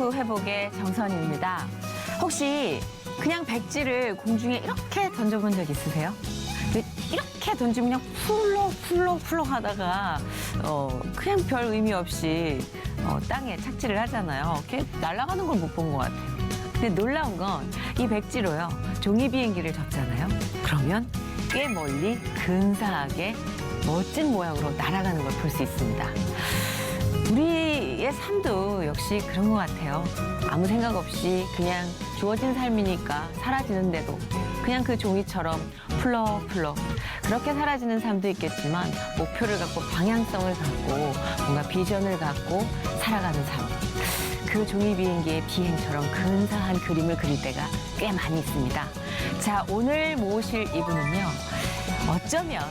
토크 회복의 정선입니다. 혹시 그냥 백지를 공중에 이렇게 던져본 적 있으세요? 이렇게 던지면 그냥 풀럭 하다가 그냥 별 의미 없이 땅에 착지를 하잖아요. 이렇게 날아가는 걸 못 본 것 같아요. 근데 놀라운 건 이 백지로요. 종이 비행기를 접잖아요. 그러면 꽤 멀리 근사하게 멋진 모양으로 날아가는 걸 볼 수 있습니다. 우리의 삶도 역시 그런 것 같아요. 아무 생각 없이 그냥 주어진 삶이니까 사라지는데도 그냥 그 종이처럼 풀럭풀럭 그렇게 사라지는 삶도 있겠지만 목표를 갖고 방향성을 갖고 뭔가 비전을 갖고 살아가는 삶. 그 종이 비행기의 비행처럼 근사한 그림을 그릴 때가 꽤 많이 있습니다. 자, 오늘 모실 이분은요. 어쩌면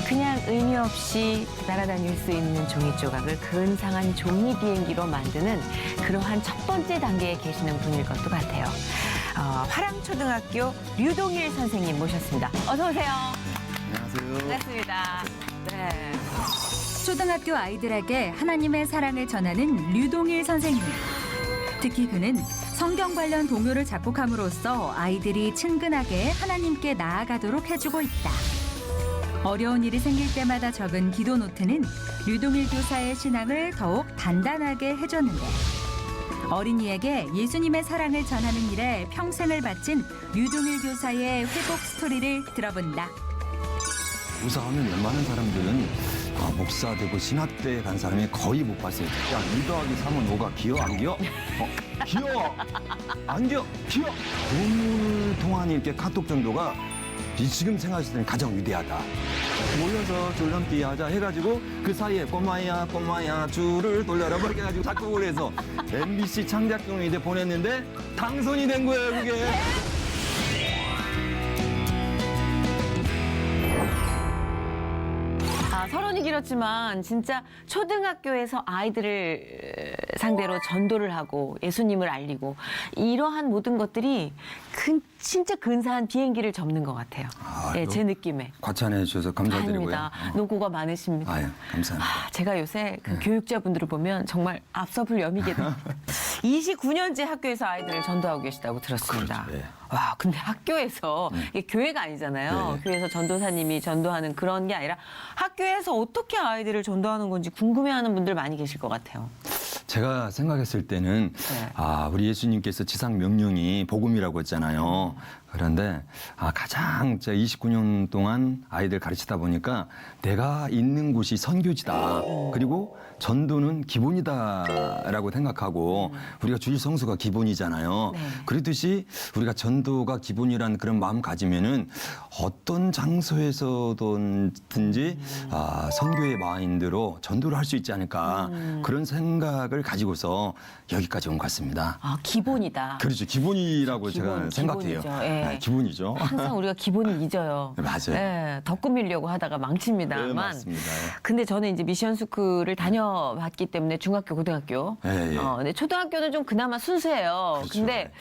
그냥 의미 없이 날아다닐 수 있는 종이 조각을 근사한 종이 비행기로 만드는 그러한 첫 번째 단계에 계시는 분일 것도 같아요. 화랑초등학교 류동일 선생님 모셨습니다. 어서 오세요. 안녕하세요. 반갑습니다. 네. 초등학교 아이들에게 하나님의 사랑을 전하는 류동일 선생님. 특히 그는 성경 관련 동요를 작곡함으로써 아이들이 친근하게 하나님께 나아가도록 해주고 있다. 어려운 일이 생길 때마다 적은 기도 노트는 류동일 교사의 신앙을 더욱 단단하게 해줬는데 어린이에게 예수님의 사랑을 전하는 일에 평생을 바친 류동일 교사의 회복 스토리를 들어본다. 우사하면 웬만한 사람들은 목사 되고 신학대에 간 사람이 거의 못 봤어요. 야, 2 더하기 3은 5가 기어 안 기어? 기어! 안 기어! 기어! 오늘 동안이 이렇게 카톡 정도가 지금 생각했을 때는 가장 위대하다. 모여서 줄넘기 하자 해가지고 그 사이에 꼬마야 줄을 돌려라 뭐 이렇게 해가지고 작곡을 해서 MBC 창작경위대 보냈는데 당선이 된 거예요, 그게. 서론이 길었지만 진짜 초등학교에서 아이들을 상대로 전도를 하고 예수님을 알리고 이러한 모든 것들이 진짜 근사한 비행기를 접는 것 같아요. 네, 제 느낌에. 과찬해 주셔서 감사드리고요. 아닙니다. 노고가 많으십니다. 아유, 감사합니다. 제가 요새 그 교육자분들을 보면 정말 앞서불 여미게 됩니다. 29년째 학교에서 아이들을 전도하고 계시다고 들었습니다. 그렇죠, 네. 와, 근데 학교에서 이게 교회가 아니잖아요. 네. 교회에서 전도사님이 전도하는 그런 게 아니라 학교에서 어떻게 아이들을 전도하는 건지 궁금해하는 분들 많이 계실 것 같아요. 제가 생각했을 때는 우리 예수님께서 지상 명령이 복음이라고 했잖아요. 그런데 가장 제가 29년 동안 아이들 가르치다 보니까 내가 있는 곳이 선교지다. 그리고 전도는 기본이다라고 생각하고 우리가 주일 성수가 기본이잖아요. 네. 그렇듯이 우리가 전도가 기본이라는 그런 마음 가지면은 어떤 장소에서든지 선교의 마인드로 전도를 할 수 있지 않을까 그런 생각을 가지고서 여기까지 온 것 같습니다. 기본이다. 그렇죠. 기본이라고 제가 생각해요. 기본이죠. 예. 네, 기본이죠. 항상 우리가 기본을 잊어요. 네, 맞아요. 예, 더 꾸미려고 하다가 망칩니다만. 네, 맞습니다. 근데 저는 이제 미션 스쿨을 다녀봤기 때문에 중학교, 고등학교. 예, 예. 근데 초등학교는 좀 그나마 순수해요. 그렇죠. 근데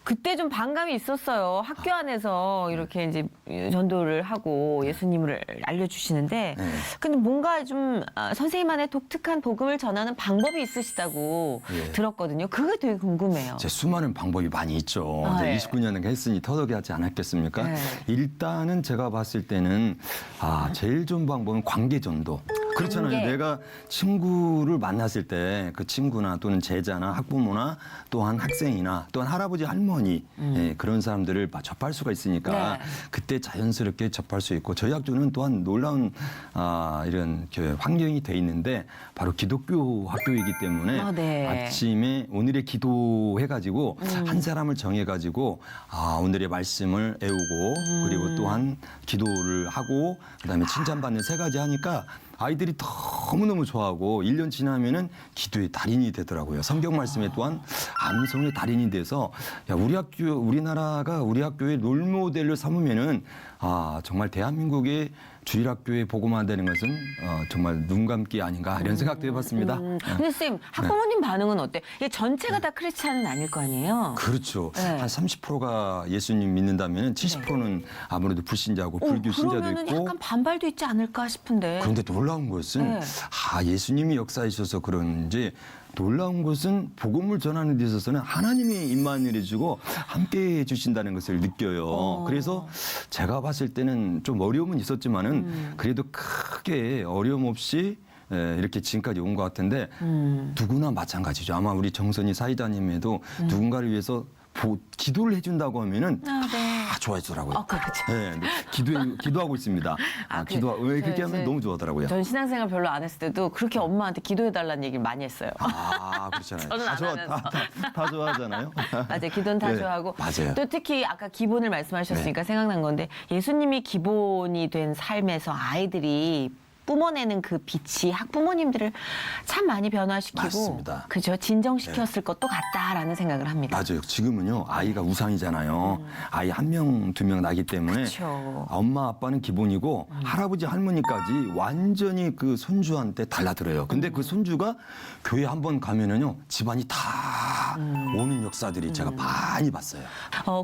그때 좀 반감이 있었어요. 학교 안에서 이렇게 이제 전도를 하고 예수님을 알려주시는데. 네. 근데 뭔가 좀 선생님만의 독특한 복음을 전하는 방법이 있으시다고 예. 들었거든요. 그게 되게 궁금해요. 제 수많은 방법이 많이 있죠. 예. 29년 했으니 터득이 하지 않았겠습니까? 네. 일단은 제가 봤을 때는 제일 좋은 방법은 관계전도. 그렇잖아요. 관계. 내가 친구를 만났을 때 그 친구나 또는 제자나 학부모나 또한 학생이나 또한 할아버지 할머니 그런 사람들을 접할 수가 있으니까 네. 그때 자연스럽게 접할 수 있고 저희 학교는 또한 놀라운 이런 환경이 돼 있는데 바로 기독교 학교이기 때문에 네. 아침에 오늘의 기도 해가지고 한 사람을 정해가지고 오늘의 말씀을 애우고 그리고 또한 기도를 하고 그다음에 칭찬받는 3가지 하니까 아이들이 너무너무 좋아하고 1년 지나면은 기도의 달인이 되더라고요. 성경 말씀에 또한 암송의 달인이 돼서 우리나라가 우리 학교의 롤모델로 삼으면은 정말 대한민국의 주일학교에 복음화되는 것은 정말 눈 감기 아닌가 이런 생각도 해봤습니다. 근데 쌤, 학부모님 반응은 어때? 이게 전체가 다 크리스찬은 아닐 거 아니에요? 그렇죠. 네. 한 30%가 예수님 믿는다면 70%는 아무래도 불신자고 불교 신자도 그러면은 있고. 약간 반발도 있지 않을까 싶은데. 그런데 놀라운 것은 네. 예수님이 역사하셔서 그런지 놀라운 것은 복음을 전하는 데 있어서는 하나님이 임만을 해주고 함께 해주신다는 것을 느껴요. 그래서 제가 봤을 때는 좀 어려움은 있었지만은 그래도 크게 어려움 없이 이렇게 지금까지 온 것 같은데 누구나 마찬가지죠. 아마 우리 정선희 사이다님에도 누군가를 위해서 기도를 해준다고 하면은 다 좋아해주더라고요. 그렇죠. 네, 기도하고 있습니다. 그렇게 하면 너무 좋아하더라고요. 전 신앙생활 별로 안 했을 때도 그렇게 엄마한테 기도해달라는 얘기를 많이 했어요. 그렇잖아요. 저는 안 하면서. 다 좋아하잖아요. 맞아요. 기도는 다 네, 좋아하고. 맞아요. 또 특히 아까 기본을 말씀하셨으니까 생각난 건데 예수님이 기본이 된 삶에서 아이들이 뿜어내는 그 빛이 학부모님들을 참 많이 변화시키고 맞습니다. 그죠? 진정시켰을 것도 같다라는 생각을 합니다. 맞아요. 지금은요, 아이가 우상이잖아요. 아이 한 명, 두 명 나기 때문에 그쵸. 엄마, 아빠는 기본이고 할아버지, 할머니까지 완전히 그 손주한테 달라들어요. 근데 그 손주가 교회 한번 가면은요, 집안이 다 오는 역사들이 제가 많이 봤어요.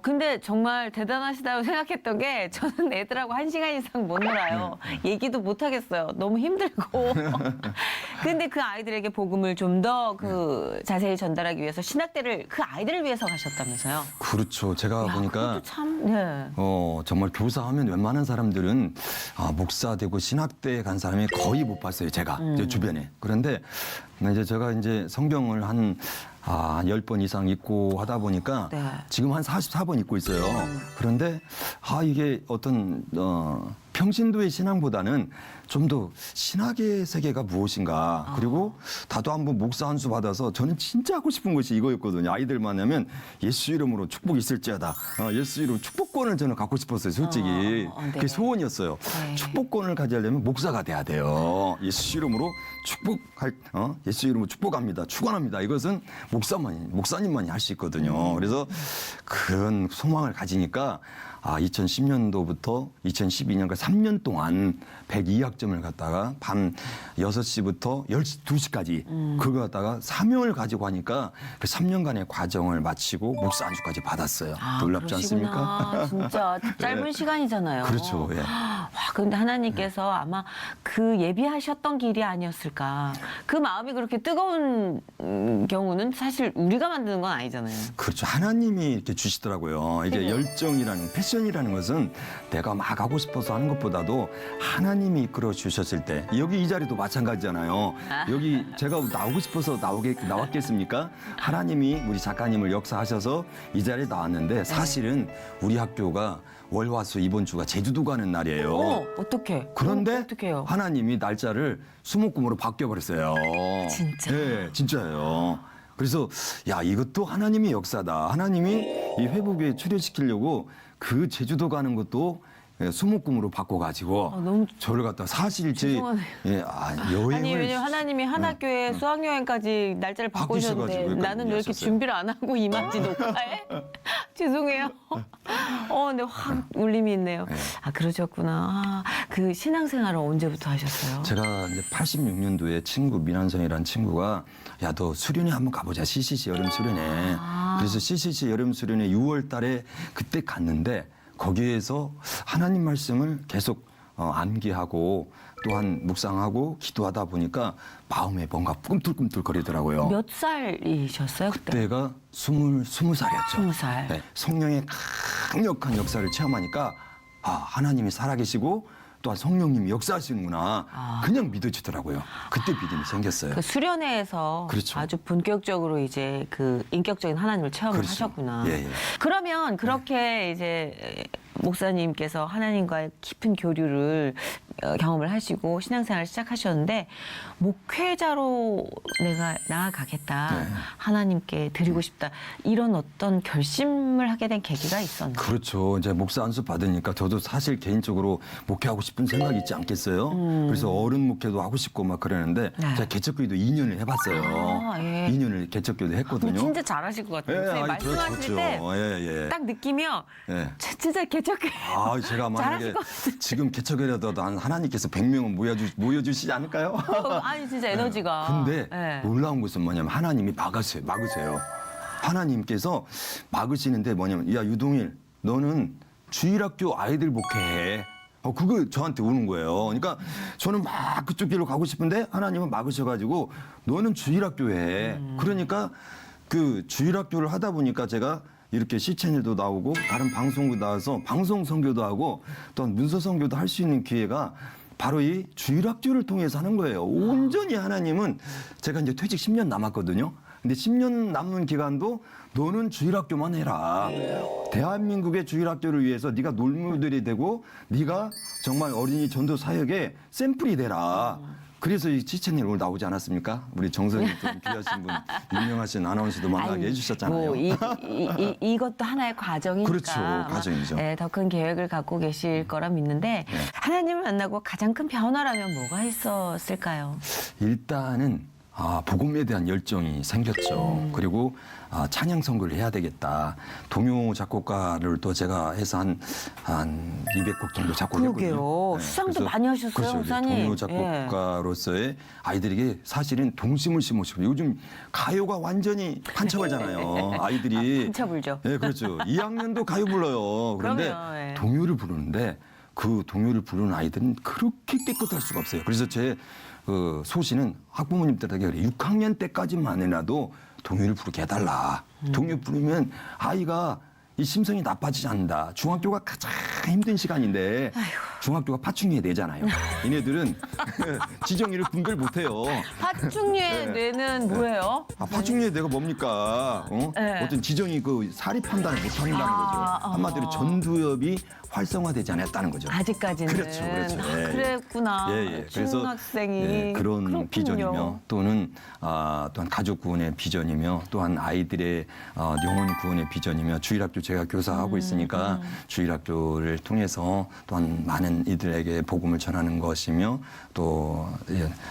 근데 정말 대단하시다고 생각했던 게 저는 애들하고 1시간 이상 못 놀아요. 얘기도 못 하겠어요. 너무 힘들고. 근데 그 아이들에게 복음을 좀 더 그 자세히 전달하기 위해서 신학대를 그 아이들을 위해서 가셨다면서요. 그렇죠. 제가 보니까 그것도 참, 네. 정말 교사하면 웬만한 사람들은 목사 되고 신학대에 간 사람이 거의 못 봤어요. 제가 제 주변에. 그런데 이제 제가 이제 성경을 한 10번 이상 읽고 하다 보니까 네. 지금 한 44번 읽고 있어요. 그런데 이게 어떤 평신도의 신앙보다는 좀 더 신학의 세계가 무엇인가. 그리고 나도 한번 목사 한 수 받아서 저는 진짜 하고 싶은 것이 이거였거든요. 아이들 만나면 예수 이름으로 축복 있을지어다. 예수 이름으로 축복권을 저는 갖고 싶었어요. 솔직히. 네. 그게 소원이었어요. 네. 축복권을 가지려면 목사가 돼야 돼요. 예수 이름으로 예수 이름으로 축복합니다. 축원합니다. 이것은 목사님만이 할 수 있거든요. 그래서 그런 소망을 가지니까 2010년도부터 2012년까지 3년 동안 102학점을 갖다가 밤 6시부터 12시까지 그거 갖다가 사명을 가지고 하니까 그 3년간의 과정을 마치고 목사 안수까지 받았어요. 놀랍지 그러시구나. 않습니까? 진짜 짧은 시간이잖아요. 그렇죠. 예. 그런데 하나님께서 아마 그 예비하셨던 길이 아니었을까. 그 마음이 그렇게 뜨거운 경우는 사실 우리가 만드는 건 아니잖아요. 그렇죠. 하나님이 이렇게 주시더라고요. 이게 열정이라는 패션이라는 것은 내가 막 하고 싶어서 하는 것보다도 하나님이 이끌어 주셨을 때 여기 이 자리도 마찬가지잖아요. 여기 제가 나오고 싶어서 나왔겠습니까? 하나님이 우리 작가님을 역사하셔서 이 자리에 나왔는데 사실은 우리 학교가 월화수 이번 주가 제주도 가는 날이에요. 어떻게? 그런데 어떡해요? 하나님이 날짜를 수목금으로 바뀌어버렸어요. 진짜? 네, 진짜예요. 그래서 이것도 하나님의 역사다. 하나님이 이 회복에 출애시키려고 그 제주도 가는 것도 수목금으로 바꿔가지고 너무 저를 갖다 사실 죄송하네요. 여행을 아니 왜냐면 하나님이 한 학교에 수학여행까지 날짜를 바꾸셨는데 바꾸셔가지고 나는 왜 이렇게 하셨어요. 준비를 안 하고 임하지 녹화에? 죄송해요. 근데 확 울림이 있네요. 네. 그러셨구나. 그 신앙생활을 언제부터 하셨어요? 제가 이제 86년도에 친구 민한성이라는 친구가 너 수련회 한번 가보자. CCC 여름 수련회. 그래서 CCC 여름 수련회 6월 달에 그때 갔는데 거기에서 하나님 말씀을 계속 암기하고 또한 묵상하고 기도하다 보니까 마음에 뭔가 꿈틀꿈틀 거리더라고요. 몇 살이셨어요 그때? 그때가 20살이었죠. 20살. 네, 성령의 강력한 역사를 체험하니까 하나님이 살아계시고 또한 성령님이 역사하시는구나. 그냥 믿어지더라고요. 그때 믿음이 생겼어요. 그 수련회에서 그렇죠. 아주 본격적으로 이제 그 인격적인 하나님을 체험을 그렇죠. 하셨구나. 예. 그러면 그렇게 이제 목사님께서 하나님과의 깊은 교류를 경험을 하시고 신앙생활을 시작하셨는데 목회자로 내가 나아가겠다. 네. 하나님께 드리고 싶다. 이런 어떤 결심을 하게 된 계기가 있었나요? 그렇죠. 이제 목사 안수 받으니까 저도 사실 개인적으로 목회하고 싶은 생각이 있지 않겠어요? 그래서 어른 목회도 하고 싶고 막 그러는데 네. 제가 개척교회도 2년을 해봤어요. 예. 2년을 개척교회도 했거든요. 진짜 잘하실 것 같아요. 선생님 말씀하실 때 딱 느끼면 진짜 개척교회 제가 만약에 잘하실 것 같아요. 지금 개척이라도 하나님께서 100명은 모여주시지 않을까요? 아니 진짜 에너지가. 근데 네. 놀라운 것은 뭐냐면 하나님이 막으세요. 하나님께서 막으시는데 뭐냐면 유동일 너는 주일학교 아이들 목회해. 그거 저한테 오는 거예요. 그러니까 저는 막 그쪽 길로 가고 싶은데 하나님은 막으셔가지고 너는 주일학교 해. 그러니까 그 주일학교를 하다 보니까 제가 이렇게 C채널도 나오고 다른 방송도 나와서 방송 선교도 하고 또 문서 선교도 할 수 있는 기회가 바로 이 주일학교를 통해서 하는 거예요. 온전히 하나님은 제가 이제 퇴직 10년 남았거든요. 근데 10년 남은 기간도 너는 주일학교만 해라. 대한민국의 주일학교를 위해서 네가 놀모델이 되고 네가 정말 어린이 전도 사역의 샘플이 되라. 그래서 이 C채널 오늘 나오지 않았습니까? 우리 정선이 좀 귀하신 분, 유명하신 아나운서도 만나게 아니, 해주셨잖아요. 뭐 이것도 하나의 과정이니까. 그렇죠. 과정이죠. 네, 더 큰 계획을 갖고 계실 거라 믿는데 하나님을 만나고 가장 큰 변화라면 뭐가 있었을까요? 일단은 복음에 대한 열정이 생겼죠. 그리고 찬양 선교를 해야 되겠다. 동요 작곡가를 또 제가 해서 한 200곡 정도 작곡했거든요. 그러게요. 수상도 그래서 많이 하셨어요, 그렇죠. 목사님. 동요 작곡가로서의 아이들에게 사실은 동심을 심으시고 요즘 가요가 완전히 한차벌잖아요. 아이들이 한차불죠. 예, 그렇죠. 2학년도 가요 불러요. 그런데 그럼요, 예. 동요를 부르는데 그 동요를 부르는 아이들은 그렇게 깨끗할 수가 없어요. 그래서 제 소시는 학부모님들에게 그래. 6학년 때까지만이라도 동요를 부르게 해달라. 동요 부르면 아이가 이 심성이 나빠지지 않는다. 중학교가 가장 힘든 시간인데 중학교가 파충류에 내잖아요. 얘네들은 지정이를 분별 못해요. 파충류의 뇌는 뭐예요? 파충류의 뇌가 뭡니까? 네. 어떤 지정이 그 사리 판단을 못한다는 거죠. 한마디로 전두엽이 활성화되지 않았다는 거죠. 아직까지는. 그렇죠, 그렇죠. 예, 예. 그랬구나. 그래서 중학생이 예, 그런 그렇군요. 비전이며 또는 또한 가족 구원의 비전이며 또한 아이들의 영혼 구원의 비전이며 주일학교 제가 교사하고 있으니까 주일학교를 통해서 또한 많은 이들에게 복음을 전하는 것이며 또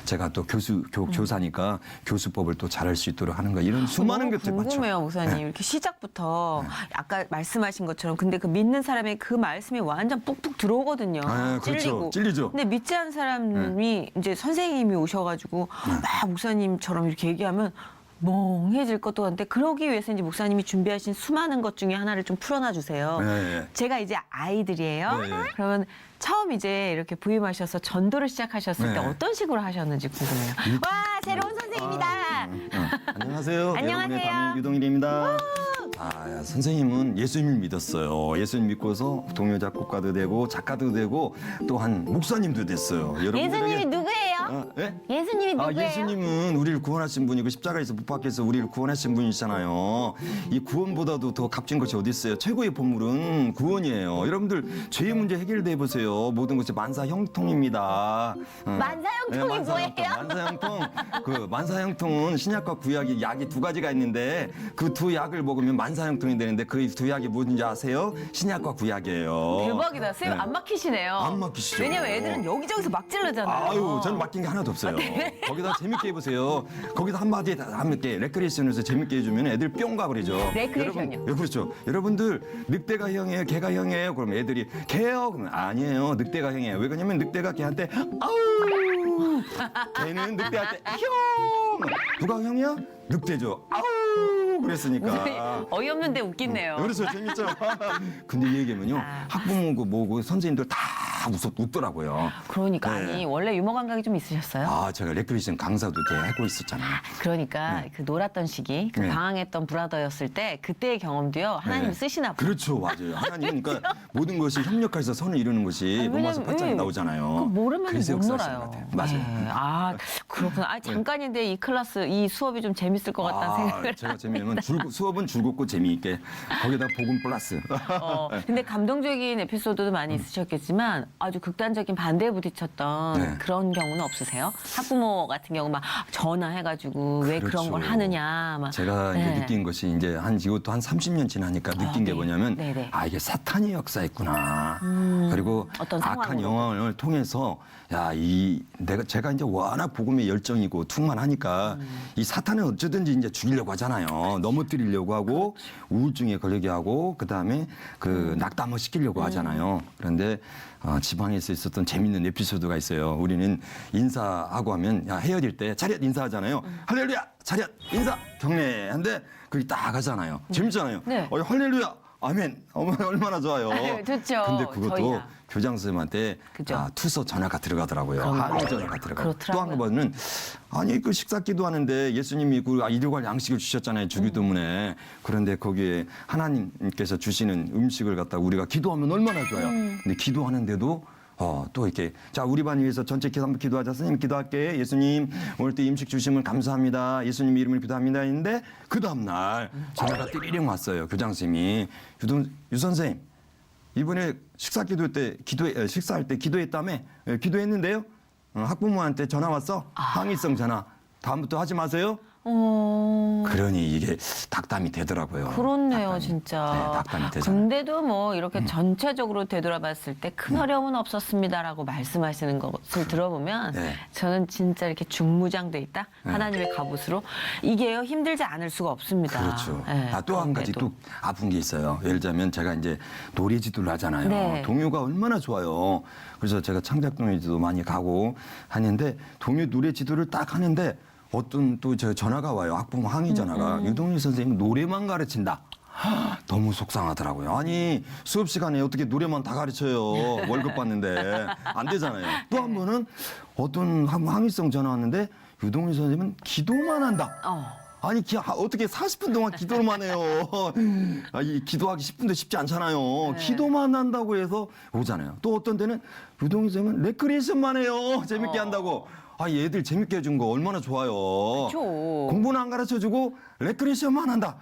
제가 또 교사니까 교수법을 또 잘할 수 있도록 하는 거 이런 수많은 것들 많죠. 궁금해요, 목사님. 네. 이렇게 시작부터 아까 말씀하신 것처럼 근데 그 믿는 사람의 그 말씀이 완전 뚝뚝 들어오거든요. 아, 그렇죠. 찔리고. 찔리죠. 근데 믿지 않는 사람이 이제 선생님이 오셔가지고 막 목사님처럼 이렇게 얘기하면 멍해질 것도 같은데 그러기 위해서 이제 목사님이 준비하신 수많은 것 중에 하나를 좀 풀어놔 주세요. 네. 제가 이제 아이들이에요. 네. 그러면 처음 이제 이렇게 부임하셔서 전도를 시작하셨을 때 네. 어떤 식으로 하셨는지 궁금해요. 와, 새로운 선생님이다. 안녕하세요. 안녕하세요. 여러분의 담임 유동일입니다. 선생님은 예수님을 믿었어요. 예수님 믿고서 동요 작곡가도 되고 작가도 되고 또한 목사님도 됐어요. 예수님이 누구예요? 예? 예수님이 누구예요? 예수님은 우리를 구원하신 분이고 십자가에서 못 박혀서 우리를 구원하신 분이잖아요. 이 구원보다도 더 값진 것이 어디 있어요? 최고의 보물은 구원이에요. 여러분들 죄의 문제 해결돼 보세요. 모든 것이 만사형통입니다. 만사형통이 뭐예요? 만사형통. 그 만사형통은 신약과 구약이 약이 두 가지가 있는데 그 두 약을 먹으면 만사형통이 되는데 그 두 약이 뭔지 아세요? 신약과 구약이에요. 대박이다. 선생님 네. 안 막히시네요. 안 막히시죠. 왜냐면 애들은 여기저기서 막 찔르잖아요. 아유, 저는 맡긴 게 하나도 없어요. 거기다 재밌게 해보세요. 거기다 한마디에 함께 레크레이션에서 재밌게 해주면 애들 뿅 가버리죠. 레크레이션이요? 여러분, 그렇죠. 여러분들 늑대가 형이에요, 개가 형이에요. 그럼 애들이 개요. 그러면 아니에요, 늑대가 형이에요. 왜 그러냐면 늑대가 개한테 아우, 개는 늑대한테 형. 누가 형이야? 늑대죠. 아우, 그랬으니까. 어이없는데 웃긴네요. 그래서 재밌죠. 근데 이 얘기면요, 학부모고 뭐고 선생님들 다 웃더라고요. 그러니까 네. 아니 원래 유머 감각이 좀 있으셨어요? 제가 레크레이션 강사도 이렇게 하고 있었잖아요. 그러니까 그 놀았던 시기, 그 네. 방황했던 브라더였을 때 그때의 경험도요 하나님 네. 쓰시나 봐요. 그렇죠, 맞아요. 하나님, 그러니까 모든 것이 협력해서 선을 이루는 것이 로마서 8장에 나오잖아요. 그 모르면 그래서 못 역사하시는 놀아요. 것 같아요. 맞아요. 네. 그렇구나. 잠깐인데 이 클래스 이 수업이 좀 재밌을 것 같다는 생각을. 제가 재미있는 수업은 즐겁고 재미있게 거기다 복음 플러스. 근데 감동적인 에피소드도 많이 있으셨겠지만 아주 극단적인 반대에 부딪혔던 네. 그런 경우는 없으세요? 학부모 같은 경우 막 전화해가지고 왜 그런 걸 그렇죠. 하느냐. 막. 제가 이제 네. 느낀 것이 이제 이것도 한 30년 지나니까 느낀 게 네. 뭐냐면 네네. 이게 사탄의 역사였구나. 그리고 어떤 악한 상황으로? 영향을 통해서 제가 이제 워낙 복음의 열정이고 충만하니까 이 사탄은 어쩌든지 이제 죽이려고 하잖아요. 넘어뜨리려고 하고 우울증에 걸리게 하고 그다음에 그 낙담을 시키려고 하잖아요. 그런데 지방에서 있었던 재밌는 에피소드가 있어요. 우리는 인사하고 하면 헤어질 때 차렷 인사하잖아요. 할렐루야 차렷 인사 경례 한데 거기 딱 하잖아요. 재밌잖아요. 네. 할렐루야 아멘. 얼마나 좋아요. 아유, 좋죠. 근데 그것도 저희야. 교장 선생님한테 그죠. 투서 전화가 들어가더라고요. 그럼요. 항의 전화가 들어가고. 또 그렇더라고요. 한 번은 아니 그 식사 기도하는데 예수님이 그 일용할 양식을 주셨잖아요. 주기도문에. 그런데 거기에 하나님께서 주시는 음식을 갖다가 우리가 기도하면 얼마나 좋아요. 근데 기도하는데도 또 이렇게 자 우리 반 위해서 전체 한번 기도하자. 선생님 기도할게. 예수님 오늘 또 음식 주시면 감사합니다. 예수님 이름을 기도합니다. 했는데 그 다음 날 전화가 띠리링 왔어요. 교장 선생님이 유 선생님 이번에 식사할 때 기도했다며? 기도했는데요. 학부모한테 전화 왔어. 항의성 전화. 다음부터 하지 마세요. 그러니 이게 닥담이 되더라고요. 그렇네요, 닥담이. 진짜. 네, 닥담이 되잖아요. 근데도 뭐 이렇게 전체적으로 되돌아봤을 때 큰 어려움은 없었습니다라고 말씀하시는 것을 들어보면 네. 저는 진짜 이렇게 중무장돼 있다. 하나님의 갑옷으로 이게요 힘들지 않을 수가 없습니다. 그렇죠. 네, 또 한 가지 그런데도. 또 아픈 게 있어요. 예를 들자면 제가 이제 노래 지도를 하잖아요. 네. 동요가 얼마나 좋아요. 그래서 제가 창작 동요지도 많이 가고 하는데 동요 노래 지도를 딱 하는데 어떤 또 저 전화가 와요. 학부모 항의 전화가. 유동일 선생님 노래만 가르친다. 너무 속상하더라고요. 아니 수업 시간에 어떻게 노래만 다 가르쳐요. 월급 받는데 안 되잖아요. 또 한 번은 어떤 항의성 전화 왔는데 유동일 선생님은 기도만 한다. 아니 어떻게 40분 동안 기도만 해요. 이 기도하기 10분도 쉽지 않잖아요. 기도만 한다고 해서 오잖아요. 또 어떤 데는 유동일 선생님은 레크리에이션만 해요. 재밌게 한다고. 얘들 재밌게 해준 거 얼마나 좋아요. 그쵸. 공부는 안 가르쳐주고 레크리에이션만 한다.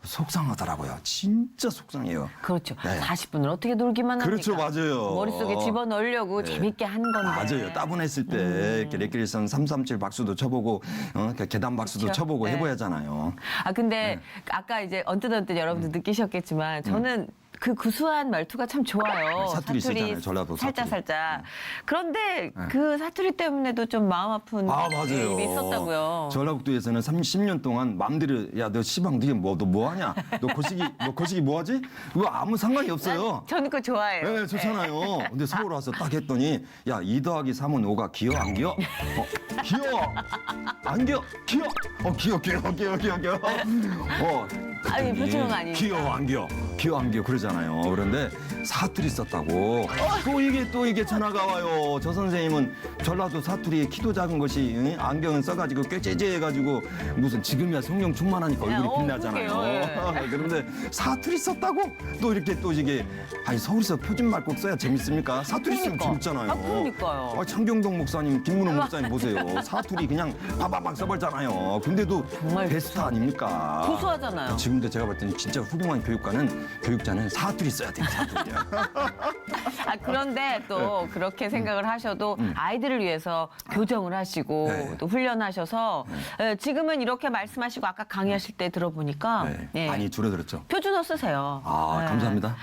속상하더라고요. 진짜 속상해요. 그렇죠. 네. 40분을 어떻게 놀기만 합니까? 그렇죠, 맞아요. 머릿속에 집어넣으려고 네. 재밌게 한 건데. 맞아요. 따분했을 때 이렇게 레크리에이션 337 박수도 쳐보고 계단 박수도 그렇죠. 쳐보고 네. 해봐야 하잖아요. 근데 아까 이제 언뜻 여러분들 느끼셨겠지만 저는 그 구수한 말투가 참 좋아요. 사투리 있었잖아요. 전라도 사투리. 살짝. 그런데 그 사투리 때문에도 좀 마음 아픈 맞아요. 일이 있었다고요. 전라북도에서는 30년 동안 맘대로 너 시방 너 뭐 하냐? 너 거시기 뭐 하지? 그거 아무 상관이 없어요. 저는 그거 좋아해요. 네, 좋잖아요. 근데 서울 와서 딱 했더니 2 더하기 3은 5가 기어 안 기어? 기어 안 기어? 기어. 기어. 아니, 표준어가 네. 아니니까. 기어 안 기어 그러잖아요. 그런데 사투리 썼다고 또 이게 전화가 와요. 저 선생님은 전라도 사투리 키도 작은 것이 안경은 써가지고 꾀째째해가지고 무슨 지금이야 성령 충만하니까 얼굴이 네, 빛나잖아요. 그러게요, 그런데 사투리 썼다고 또 이게 서울에서 표준말 꼭 써야 재밌습니까? 사투리 쓰면 그러니까. 재밌잖아요. 그러니까요. 창경동 목사님, 김문호 목사님 보세요. 사투리 그냥 바바박 써버리잖아요. 근데도 정말 베스트 아닙니까? 구수하잖아요. 지금도 제가 볼 때는 진짜 훌륭한 교육자는 사투리 써야 돼요. 사투리. 그런데 또 그렇게 생각을 하셔도 아이들을 위해서 교정을 하시고 네. 또 훈련하셔서 지금은 이렇게 말씀하시고 아까 강의하실 때 들어보니까 네. 많이 줄어들었죠. 표준어 쓰세요. 네. 감사합니다.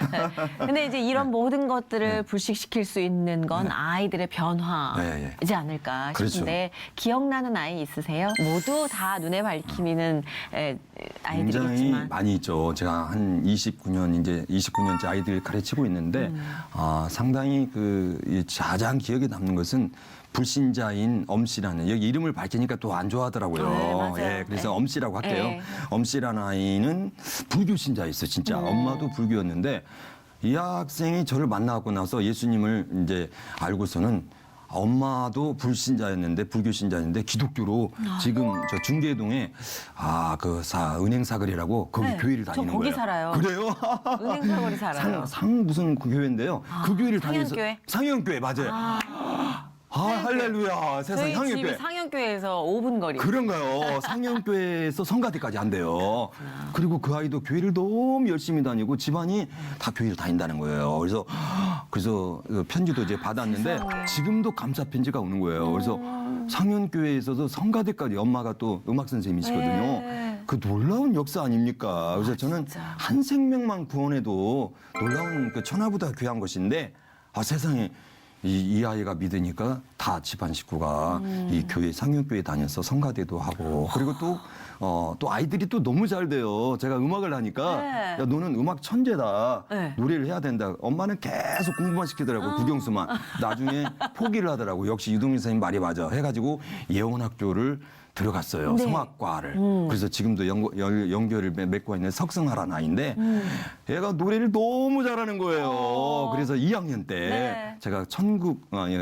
근데 이제 이런 모든 것들을 불식시킬 수 있는 건 아이들의 변화이지 않을까 그렇죠. 싶은데 기억나는 아이 있으세요? 모두 다 눈에 밝히는 굉장히 아이들이겠지만. 많이 있죠. 제가 한 29년째 아이들 가르치고 있는데 상당히 가장 기억에 남는 것은 불신자인 엄씨라는 여기 이름을 밝히니까 또 안 좋아하더라고요. 네, 맞아요. 그래서 네. 엄씨라고 할게요. 네. 엄씨라는 아이는 불교 신자였어요. 진짜 엄마도 불교였는데 이 학생이 저를 만나고 나서 예수님을 이제 알고서는 엄마도 불신자였는데 불교 신자였는데 기독교로 지금 저 중계동에 은행 사거리라고 거기 네, 교회를 저 다니는 거기 거예요. 살아요. 그래요? 은행 사거리 살아요. 상 무슨 그 교회인데요. 그 교회를 다니면서 상현교회? 상현교회 맞아요. 할렐루야. 세상 저희 집이 상현교회. 상현교회에서 5분 거리. 그런가요? 상현교회에서 성가대까지 한대요. 그리고 그 아이도 교회를 너무 열심히 다니고 집안이 다 교회를 다닌다는 거예요. 그래서 그 편지도 이제 받았는데 세상에. 지금도 감사 편지가 오는 거예요. 그래서 상현교회에서도 성가대까지 엄마가 또 음악 선생님이시거든요. 네. 그 놀라운 역사 아닙니까? 그래서 저는 진짜. 한 생명만 구원해도 놀라운 그 천하보다 귀한 것인데 세상에 이 아이가 믿으니까 다 집안 식구가 이 교회 상현교회 다녀서 성가대도 하고 그리고 또 아이들이 또 너무 잘 돼요. 제가 음악을 하니까 네. 야 너는 음악 천재다. 네. 노래를 해야 된다. 엄마는 계속 공부만 시키더라고 국영수만. 나중에 포기를 하더라고. 역시 유동일 선생님 말이 맞아. 해가지고 예원학교를 들어갔어요. 네. 성악과를. 그래서 지금도 연결을 맺고 있는 석승하라는 아이인데 얘가 노래를 너무 잘하는 거예요. 그래서 2학년 때 네. 제가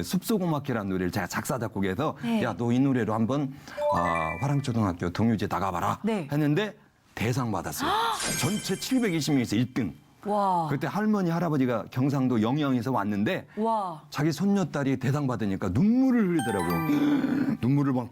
숲속음악회라는 노래를 제가 작사 작곡해서 네. 야, 너 이 노래로 한번 화랑초등학교 동요제 나가봐라 네. 했는데 대상 받았어요. 전체 720명에서 1등. 와. 그때 할머니 할아버지가 경상도 영양에서 왔는데 와. 자기 손녀딸이 대상 받으니까 눈물을 흘리더라고요. 눈물을 막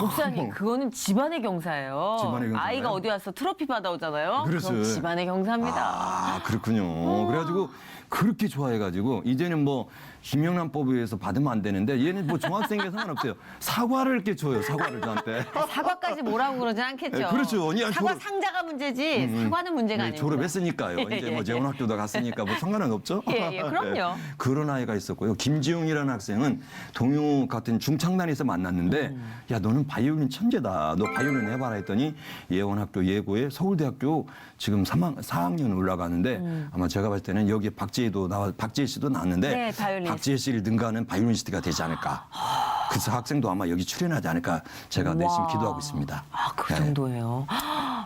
목사님, 그거는 집안의 경사예요. 집안의 경사인가요? 아이가 어디 와서 트로피 받아오잖아요. 그랬어요. 그럼 집안의 경사입니다. 아, 그렇군요. 그래가지고 그렇게 좋아해가지고 이제는 뭐 김영란법에 의해서 받으면 안 되는데 얘는 뭐 중학생이라 상관없어요. 사과를 이렇게 줘요. 사과를 저한테. 사과까지 뭐라고 그러진 않겠죠. 네, 그렇죠. 아니, 사과 졸업- 상자가 문제지 사과는 문제가 네, 아닙니다. 졸업했으니까요. 예, 이제 예, 뭐 예. 재혼학교도 갔으니까 뭐 상관은 없죠. 예, 예, 그럼요. 그런 아이가 있었고요. 김지웅이라는 학생은 동요 같은 중창단에서 만났는데 야, 너는 바이올린 천재다. 너 바이올린 해봐라 했더니 예원학교 예고에 서울대학교 지금 4학년 올라가는데 아마 제가 봤을 때는 여기에 박지혜 씨도 나왔는데 네, 바이올리니스트. 박지혜 씨를 능가하는 바이올리니스트가 되지 않을까. 그래서 학생도 아마 여기 출연하지 않을까 제가 내심 와. 기도하고 있습니다. 아, 그 네. 정도예요.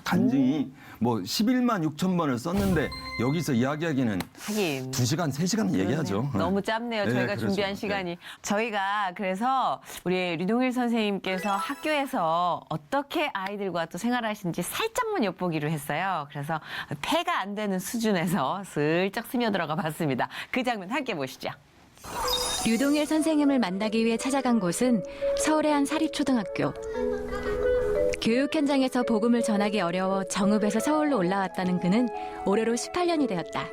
간증이 뭐 11만 6천 번을 썼는데 여기서 이야기하기는 하긴. 2시간, 3시간은 얘기하죠. 너무 짧네요. 네, 저희가 그렇죠. 준비한 네. 시간이. 저희가 그래서 우리 류동일 선생님께서 학교에서 어떻게 아이들과 또 생활하시는지 살짝만 엿보기로 했어요. 그래서 폐가 안 되는 수준에서 슬쩍 스며들어가 봤습니다. 그 장면 함께 보시죠. 류동일 선생님을 만나기 위해 찾아간 곳은 서울의 한 사립초등학교. 교육 현장에서 복음을 전하기 어려워 정읍에서 서울로 올라왔다는 그는 올해로 18년이 되었다.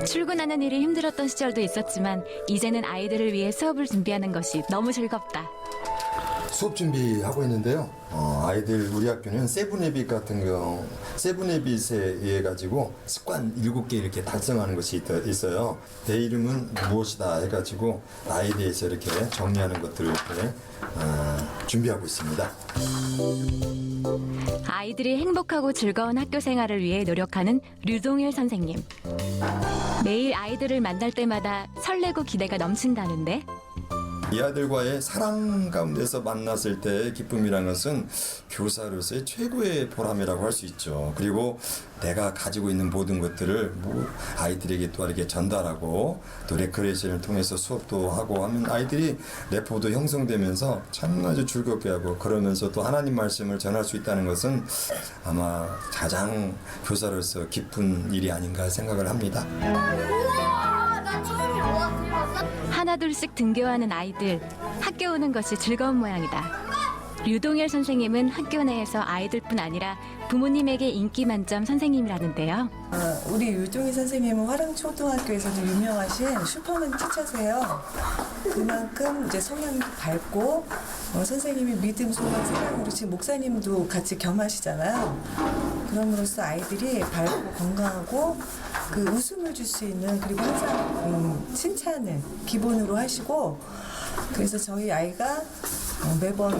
출근하는 일이 힘들었던 시절도 있었지만 이제는 아이들을 위해 수업을 준비하는 것이 너무 즐겁다. 수업 준비하고 있는데요. 아이들 우리 학교는 세븐헤빗 같은 경우 세븐헤빗에 의해 가지고 습관 7개 이렇게 달성하는 것이 있어요. 내 이름은 무엇이다 해가지고 나에 대해서 이렇게 정리하는 것들을 이렇게 준비하고 있습니다. 아이들이 행복하고 즐거운 학교 생활을 위해 노력하는 류동일 선생님. 매일 아이들을 만날 때마다 설레고 기대가 넘친다는데 이 아들과의 사랑 가운데서 만났을 때의 기쁨이라는 것은 교사로서의 최고의 보람이라고 할 수 있죠. 그리고 내가 가지고 있는 모든 것들을 아이들에게 또 이렇게 전달하고 또 레크레이션을 통해서 수업도 하고 하면 아이들이 래퍼도 형성되면서 참 아주 즐겁게 하고 그러면서 또 하나님 말씀을 전할 수 있다는 것은 아마 가장 교사로서 기쁜 일이 아닌가 생각을 합니다. 하나둘씩 등교하는 아이들, 학교 오는 것이 즐거운 모양이다. 류동일 선생님은 학교 내에서 아이들뿐 아니라 부모님에게 인기 만점 선생님이라는데요. 우리 유동희 선생님은 화랑초등학교에서도 유명하신 슈퍼맨 티처세요. 그만큼 이제 성향도 밝고 선생님이 믿음, 소망, 사랑으로 지금 목사님도 같이 겸하시잖아요. 그럼으로써 아이들이 밝고 건강하고 그 웃음을 줄 수 있는 그리고 항상 칭찬을 기본으로 하시고 그래서 저희 아이가 매번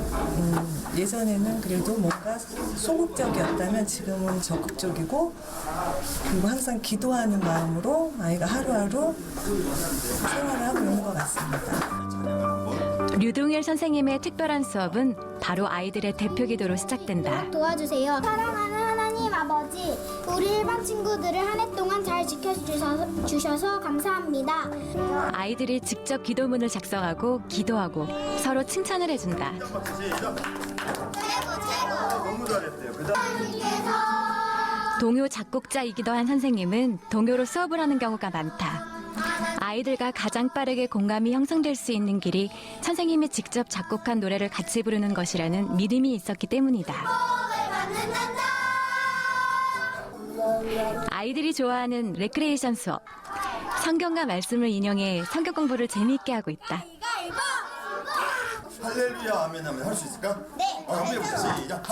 예전에는 그래도 뭔가 소극적이었다면 지금은 적극적이고 그리고 항상 기도하는 마음으로 아이가 하루하루 생활을 하고 있는 것 같습니다. 류동일 선생님의 특별한 수업은 바로 아이들의 대표 기도로 시작된다. 도와주세요. 사랑하는 하나님 아버지, 우리 일반 친구들을 한 해 동안 잘 지켜주셔서 감사합니다. 아이들이 직접 기도문을 작성하고 기도하고 서로 칭찬을 해준다. 동요 작곡자이기도 한 선생님은 동요로 수업을 하는 경우가 많다. 아이들과 가장 빠르게 공감이 형성될 수 있는 길이 선생님이 직접 작곡한 노래를 같이 부르는 것이라는 믿음이 있었기 때문이다. 아이들이 좋아하는 레크레이션 수업. 성경과 말씀을 인용해 성경 공부를 재미있게 하고 있다. 할렐루야 아멘 하면 할 수 있을까? 네. 한번 해보자. 시작.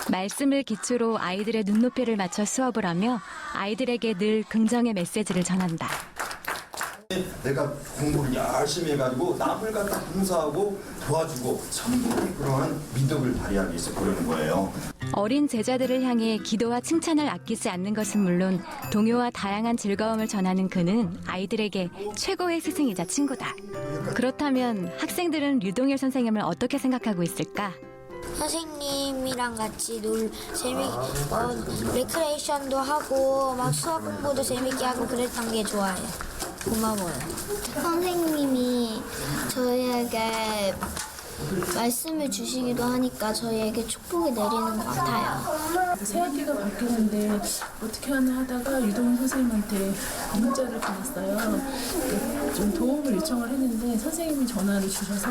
말씀을 기초로 아이들의 눈높이를 맞춰 수업을 하며 아이들에게 늘 긍정의 메시지를 전한다. 내가 공부를 열심히 해가지고 남을 갖다 봉사하고 도와주고 천국의 그러한 믿음 기도를 발휘하기 위해서 그러는 거예요. 어린 제자들을 향해 기도와 칭찬을 아끼지 않는 것은 물론 동요와 다양한 즐거움을 전하는 그는 아이들에게 최고의 스승이자 친구다. 그렇다면 학생들은 류동일 선생님을 어떻게 생각하고 있을까? 선생님이랑 같이 레크레이션도 하고 막 수학 공부도 재밌게 하고 그랬던 게 좋아요. 고마워요. 선생님이 저희에게 말씀을 주시기도 하니까 저희에게 축복이 내리는 것 같아요. 새 학기가 바뀌는데 어떻게 하나 하다가 유동훈 선생님한테 문자를 보냈어요. 좀 도움을 요청을 했는데 선생님이 전화를 주셔서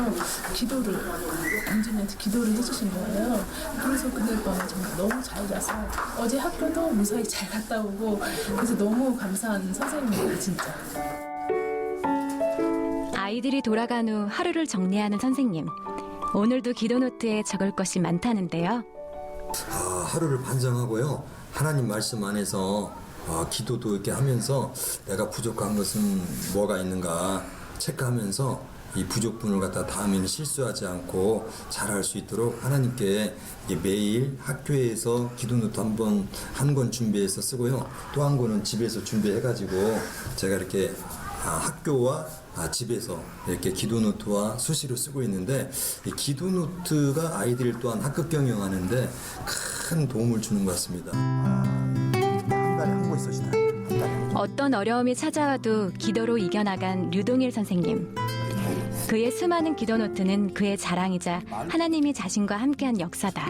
안준이한테 기도를 해주신 거예요. 그래서 그날 밤에 정말 너무 잘 자서 어제 학교도 무사히 잘 갔다 오고 그래서 너무 감사한 선생님이에요, 진짜. 아이들이 돌아간 후 하루를 정리하는 선생님. 오늘도 기도 노트에 적을 것이 많다는데요. 하루를 반성하고요. 하나님 말씀 안에서 기도도 이렇게 하면서 내가 부족한 것은 뭐가 있는가 체크하면서 이 부족분을 갖다 다음에는 실수하지 않고 잘할 수 있도록 하나님께 매일 학교에서 기도노트 한 권 준비해서 쓰고요. 또 한 권은 집에서 준비해가지고 제가 이렇게 학교와 집에서 이렇게 기도노트와 수시로 쓰고 있는데 이 기도노트가 아이들 또한 학급 경영하는데 큰 도움을 주는 것 같습니다. 한 달에 한 권 쓰시나요? 한 달에 한 권. 어떤 어려움이 찾아와도 기도로 이겨나간 류동일 선생님. 그의 수많은 기도 노트는 그의 자랑이자 하나님이 자신과 함께한 역사다.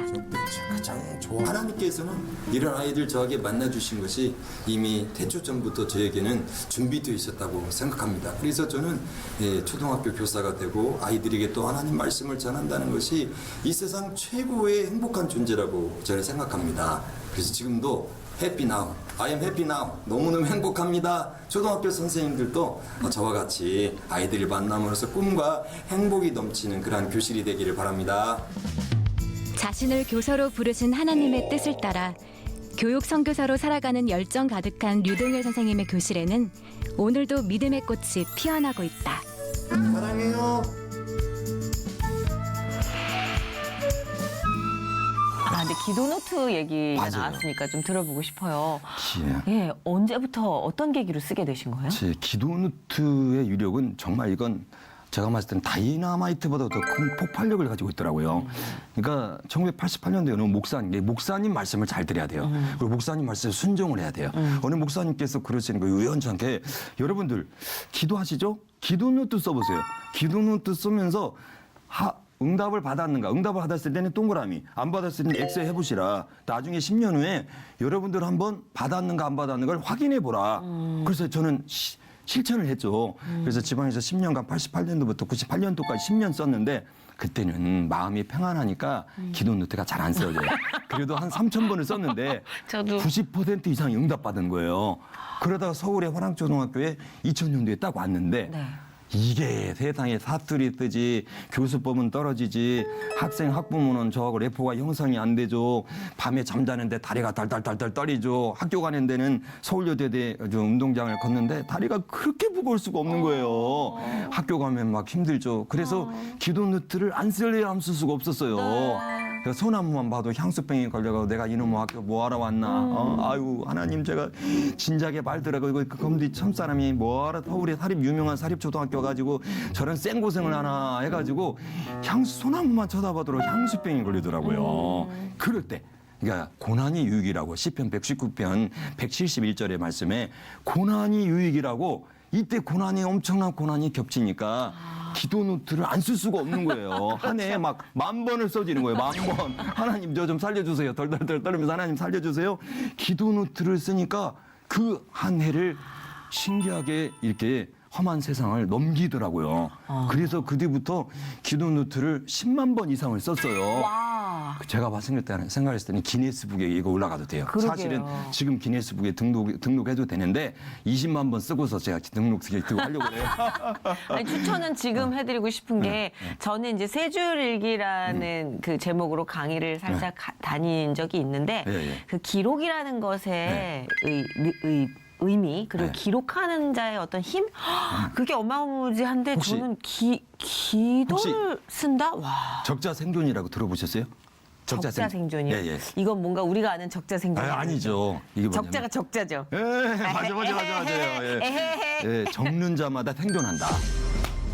가장 좋아. 하나님께서는 이런 아이들 저에게 만나주신 것이 이미 태초 전부터 저에게는 준비되어 있었다고 생각합니다. 그래서 저는 초등학교 교사가 되고 아이들에게 또 하나님 말씀을 전한다는 것이 이 세상 최고의 행복한 존재라고 저는 생각합니다. 그래서 지금도 해피 나우, I am happy now. 너무너무 행복합니다. 초등학교 선생님들도 저와 같이 아이들을 만남으로써 꿈과 행복이 넘치는 그러한 교실이 되기를 바랍니다. 자신을 교사로 부르신 하나님의 뜻을 따라 교육 선교사로 살아가는 열정 가득한 류동일 선생님의 교실에는 오늘도 믿음의 꽃이 피어나고 있다. 사랑해요. 근데 기도 노트 얘기가 맞아요. 나왔으니까 좀 들어보고 싶어요. 예. 예, 언제부터 어떤 계기로 쓰게 되신 거예요? 제 기도노트의 유력은 정말 이건 제가 봤을 때는 다이나마이트보다 더 큰 폭발력을 가지고 있더라고요. 그러니까 1988년도에 어느 목사님 말씀을 잘 들어야 돼요. 그리고 목사님 말씀에 순종을 해야 돼요. 어느 목사님께서 그러시는 거예요. 우연찮게 여러분들 기도하시죠? 기도노트 써보세요. 기도노트 쓰면서 응답을 받았는가? 응답을 받았을 때는 동그라미, 안 받았을 때는 X 해보시라. 나중에 10년 후에 여러분들 한번 받았는가 안 받았는가를 확인해 보라. 그래서 저는 실천을 했죠. 그래서 지방에서 10년간 88년도부터 98년도까지 10년 썼는데 그때는 마음이 평안하니까 기도 노트가 잘 안 써져요. 그래도 한 3,000번을 썼는데 저도. 90% 이상이 응답받은 거예요. 그러다가 서울의 화랑초등학교에 2000년도에 딱 왔는데 네. 이게 세상에 사투리 뜨지, 교수법은 떨어지지, 학부모는 저하고 레포가 형성이 안 되죠. 밤에 잠자는데 다리가 달달달달 떨리죠. 학교 가는 데는 서울여대대 운동장을 걷는데 다리가 그렇게 무거울 수가 없는 거예요. 학교 가면 막 힘들죠. 그래서 기도 노트를 안 쓸 수가 없었어요. 그래서 소나무만 봐도 향수병에 걸려가고 내가 이놈의 학교 뭐하러 왔나. 아유 하나님 제가 진작에 말더라고. 이거 검디 천사람이 뭐하러 서울에 유명한 사립초등학교 가지고 저런 생고생을 하나 해가지고 소나무만 쳐다보도록 향수병이 걸리더라고요. 그럴 때 그러니까 고난이 유익이라고 시편 119편 171절의 말씀에 고난이 유익이라고 이때 엄청난 고난이 겹치니까 기도 노트를 안 쓸 수가 없는 거예요. 한 해에 막 10,000번을 써지는 거예요. 10,000번. 하나님 저 좀 살려주세요. 덜덜덜 떨면서 하나님 살려주세요. 기도 노트를 쓰니까 그 한 해를 신기하게 이렇게 험한 세상을 넘기더라고요. 그래서 그 뒤부터 기도 노트를 10만 번 이상을 썼어요. 와. 제가 생각했을 때는 기네스북에 이거 올라가도 돼요. 그러게요. 사실은 지금 기네스북에 등록해도 되는데 20만 번 쓰고서 제가 등록하려고 그래요. 아니, 추천은 지금 해드리고 싶은 게 저는 이제 세 줄 일기라는 그 제목으로 강의를 살짝 다닌 적이 있는데 예, 예. 그 기록이라는 것에 의미 그리고 네. 기록하는 자의 어떤 힘 그게 어마무지한데 혹시- 저는 기도를 쓴다? 와. 적자 생존이라고 들어보셨어요? 적자 생존이요? 예, 예. 이건 뭔가 우리가 아는 적자 생존이 아니죠. 이게 뭐냐면 적자가 적자죠. 예, 맞아요. 예. 예, 적는 자마다 생존한다.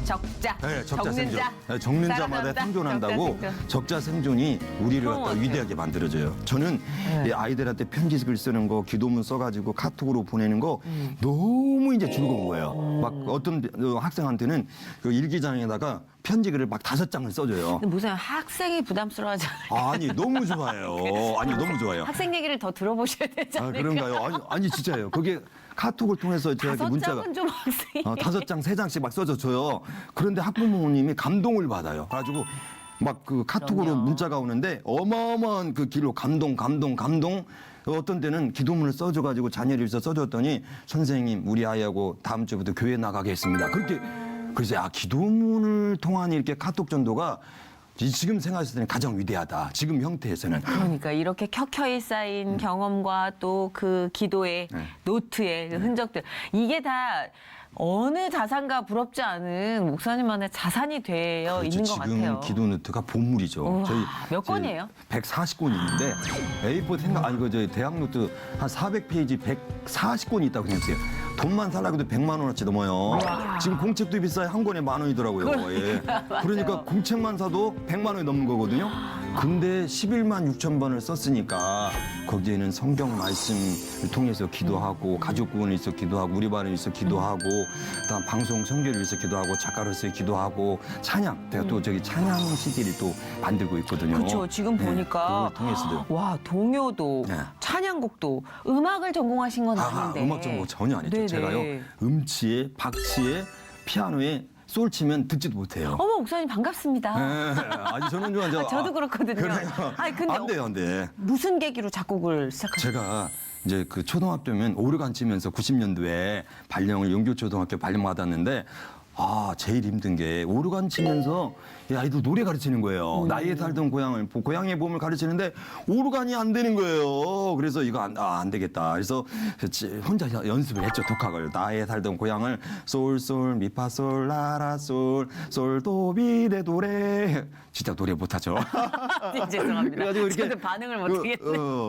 적자. 네, 적자 생존. 적는 자. 네, 적는 자마다 살아남다. 생존한다고 적자 생존. 적자 생존이 우리를 그런 갖다 것 같아요. 위대하게 만들어줘요. 저는 이 아이들한테 편지글 쓰는 거, 기도문 써가지고 카톡으로 보내는 거 너무 이제 즐거운 거예요. 막 어떤 학생한테는 그 일기장에다가 편지글을 막 5장을 써줘요. 근데 무슨 학생이 부담스러워하지 않아요? 아니 너무 좋아요. 아니 너무 좋아요. 학생 얘기를 더 들어보셔야 되지 아, 않을까? 그런가요? 아니 진짜예요. 그게 카톡을 통해서 제가 이렇게 5장은 문자가 좀 학생이 5장, 3장씩 막 써줘요. 그런데 학부모님이 감동을 받아요. 그래가지고 막 그 카톡으로 그럼요. 문자가 오는데 어마어마한 그 길로 감동. 어떤 때는 기도문을 써줘가지고 자녀를 위해서 써줬더니 선생님 우리 아이하고 다음 주부터 교회 나가겠습니다. 그렇게 그래서 기도문을 통한 이렇게 카톡 전도가 지금 생각했을 때는 가장 위대하다. 지금 형태에서는. 그러니까 이렇게 켜켜이 쌓인 경험과 또 그 기도의 네. 노트의 그 흔적들 이게 다 어느 자산가 부럽지 않은 목사님만의 자산이 되어 있는 것 지금 같아요. 기도 노트가 본물이죠. 우와, 몇 권이에요? 140권이 있는데 A4 생각 아니고 저희 대학 노트 한 400페이지 140권이 있다고 생각해요. 돈만 살라고 해도 100만 원어치 넘어요. 지금 공책도 비싸요. 한 권에 10,000원이더라고요. 예. 그러니까 공책만 사도 100만 원이 넘는 거거든요. 근데 11만 6천 번을 썼으니까 거기에는 성경 말씀을 통해서 기도하고 가족 구원을 위해서 기도하고 우리 반을 위해서 기도하고 그다음 방송 선교를 위해서 기도하고 작가로서의 기도하고 찬양 제가 또 저기 찬양 CD를 또 만들고 있거든요. 그렇죠. 지금 네, 보니까 그걸 통해서도 와 동요도 네. 찬양곡도 음악을 전공하신 건 아닌데 음악 전공 전혀 안 했죠. 네네. 제가요 음치에 박치에 피아노에 솔 치면 듣지도 못해요. 어머 목사님 반갑습니다. 네, 아니 저는 좀 저도 그렇거든요. 그래요. 아니 근데 안 돼요, 안 돼. 무슨 계기로 작곡을 시작하셨어요? 제가 이제 그 초등학교면 오르간 치면서 90년도에 발령을 영교초등학교 발령 받았는데 제일 힘든 게 오르간 치면서 이 아이들 노래 가르치는 거예요. 나의 살던 고향의 봄을 가르치는데 오르간이 안 되는 거예요. 그래서 이거 안 되겠다. 그래서 혼자 연습을 했죠. 독학을. 나의 살던 고향을 솔솔 미파솔 라라솔 솔도비레 도레 진짜 노래 못하죠. 죄송합니다. 그래가지고 이렇게 저도 반응을 못하겠네.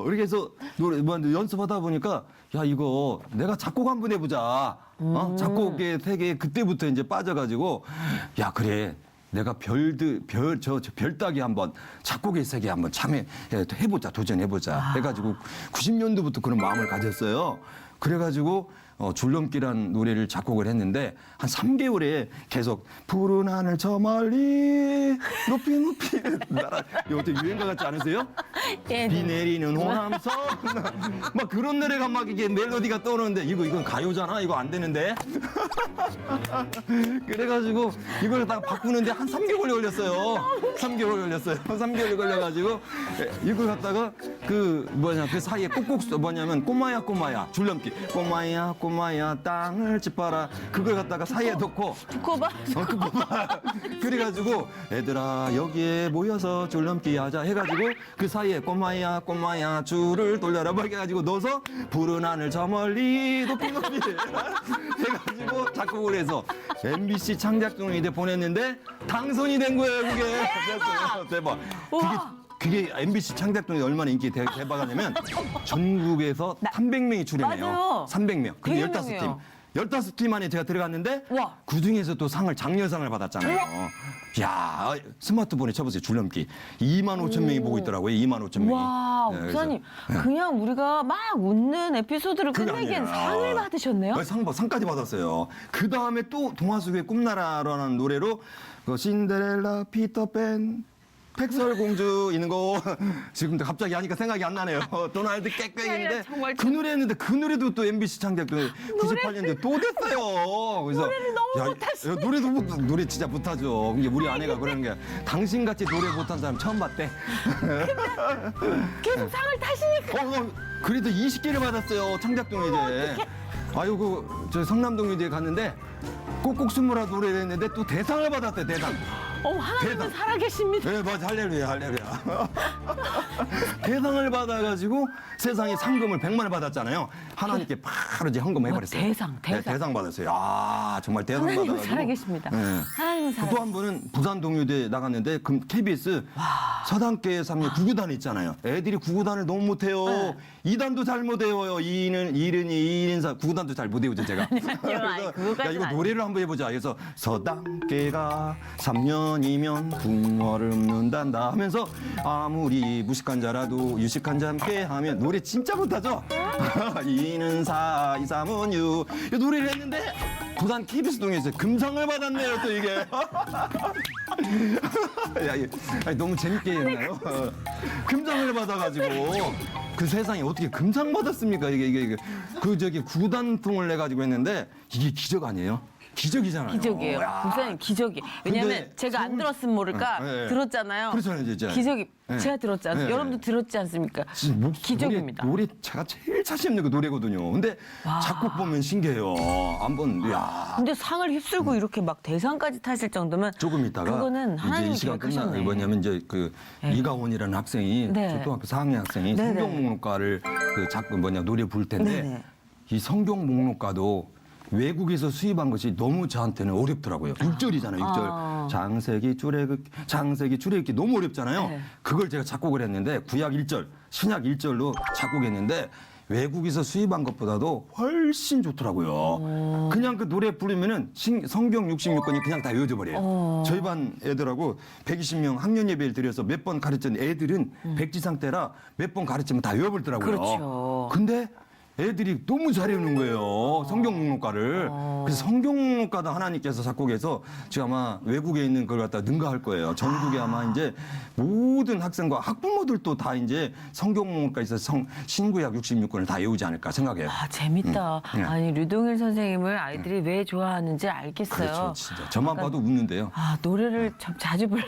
이렇게 해서 연습하다 보니까 야 이거 내가 작곡 한번 해보자. 작곡의 세계에 그때부터 이제 빠져가지고 야 그래 내가 별 따기 한번 작곡의 세계에 한번 해보자 도전해보자 해가지고 90년도부터 그런 마음을 가졌어요. 그래가지고 줄넘기란 노래를 작곡을 했는데 한 3개월에 계속 푸른 하늘 저 멀리 높이 날아 이거 어떻게 유행가 같지 않으세요? 예, 비 내리는 호남선 막 그런 노래가 막 이게 멜로디가 떠오르는데 이건 가요잖아 이거 안 되는데 그래가지고 이걸 다 바꾸는데 한 3개월 걸렸어요. 3개월 걸려가지고 이걸 갖다가 그 사이에 꼭꼭 뭐냐면 꼬마야 줄넘기 꼬마야 땅을 짚어라 그걸 갖다가 사이에 넣고 듣고 봐. 그래가지고 얘들아 여기에 모여서 줄넘기 하자 해가지고 그 사이에 꼬마야 줄을 돌려라 막 해가지고 넣어서 푸른 하늘 저 멀리 높이 해가지고 작곡을 해서 MBC 창작동에 보냈는데 당선이 된 거예요 그게. 대박. 그게 MBC 창작동이 얼마나 인기 대박이냐면 전국에서 300명이 출연해요. 맞아요. 300명. 근데 되게 15팀. 유명해요. 15팀 안에 제가 들어갔는데 와. 그중에서 또 장려상을 받았잖아요. 야 스마트폰에 쳐보세요. 줄넘기. 2만 5천 명이 보고 있더라고요. 2만 5천 명이. 와, 네, 목사님 그래서, 그냥 우리가 막 웃는 에피소드를 그게 끝내기엔 아니라. 상을 받으셨네요? 상까지 받았어요. 그 다음에 또 동화 속의 꿈나라라는 노래로 그 신데렐라, 피터팬, 백설공주 있는 거 지금도 갑자기 하니까 생각이 안 나네요. 도날드 깨끗인데 정말 그 노래 했는데 그 노래도 또 MBC 창작도 98년도에 또 됐어요. 그래서 노래를 너무 못하시네. 노래 진짜 못하죠. 이게 우리 아내가 그러는 게 당신같이 노래 못한 사람 처음 봤대. 계속 상을 타시니까. 그래도 20개를 받았어요. 창작동에 이제. 저 성남동에 갔는데 꼭꼭 숨으라 노래를 했는데 또 대상을 받았대. 대상. 하나님은 대단. 살아계십니다. 네, 맞아. 할렐루야. 대상을 받아가지고 세상에 상금을 100만 원 받았잖아요. 하나님께 바로 이제 헌금해버렸어요. 대상. 네, 대상 받았어요. 아 정말 대상 하나님은 받아가지고. 살아계십니다. 네. 하나님은 살아. 또 한 분은 부산 동요대 나갔는데 KBS 서당계 3년 구구단 있잖아요. 애들이 구구단을 너무 못해요. 네. 2단도 잘 못해요. 2인사 구구단도 잘 못해요 제가. 아니, 그래서 그거까지는 야 이거 아니에요. 노래를 한번 해보자. 그래서 서당계가 3년이면 붕어를 묻는단다 하면서 아무리 무식한 자라도 유식한 자 함께 하면 노래 진짜 못하죠. 이는 4, 2, 3은 6 이 노래를 했는데 부산 KBS 동에서 금상을 받았네요 또 이게. 야, 이게 아니, 너무 재밌게 했나요? 금상을 받아가지고 그 세상에 어떻게 금상 받았습니까? 이게 그 저기 구단통을 내 가지고 했는데 이게 기적 아니에요? 기적이잖아요. 기적이에요. 야. 목사님 기적이. 왜냐면 근데 제가 안 서울- 들었으면 모를까 네, 네. 들었잖아요. 그렇잖아요, 진짜. 기적이. 네. 제가 들었지 않습니까? 네, 여러분도 네. 들었지 않습니까? 진짜 기적입니다. 노래 제가 제일 자신 있는 그 노래거든요. 근데 작곡 보면 신기해요. 한번 야 근데 상을 휩쓸고 이렇게 막 대상까지 타실 정도면 조금 있다가 그거는 이제 하나님이 이 시간 끝나 계획하셨네. 뭐냐면 이제 그 이가원이라는 학생이 네. 초등학교 4학년 학생이 네, 성경 네. 목록가를 그 자꾸 노래 부를 텐데 네, 네. 이 성경 목록가도 외국에서 수입한 것이 너무 저한테는 어렵더라고요. 6절이잖아요, 6절. 장세기 출애굽기 너무 어렵잖아요. 네. 그걸 제가 작곡을 했는데 구약 1절, 신약 1절로 작곡했는데 외국에서 수입한 것보다도 훨씬 좋더라고요. 그냥 그 노래 부르면은 성경 66권이 그냥 다 외워져 버려요. 저희 반 애들하고 120명 학년 예배를 드려서 몇 번 가르쳤는데 애들은 백지상 때라 몇 번 가르치면 다 외워버리더라고요. 그렇죠. 근데 애들이 너무 잘해오는 거예요. 성경 목록가를. 그래서 성경 목록가도 하나님께서 작곡해서 지금 아마 외국에 있는 걸 갖다 능가할 거예요. 전국에 아마 이제 모든 학생과 학부모들도 다 이제 성경 목록가 있어서 신구약 66권을 다 외우지 않을까 생각해요. 아 재밌다. 네. 아니 류동일 선생님을 아이들이 왜 좋아하는지 알겠어요. 그렇죠. 진짜. 저만 봐도 웃는데요. 아 노래를 참 자주 불러요.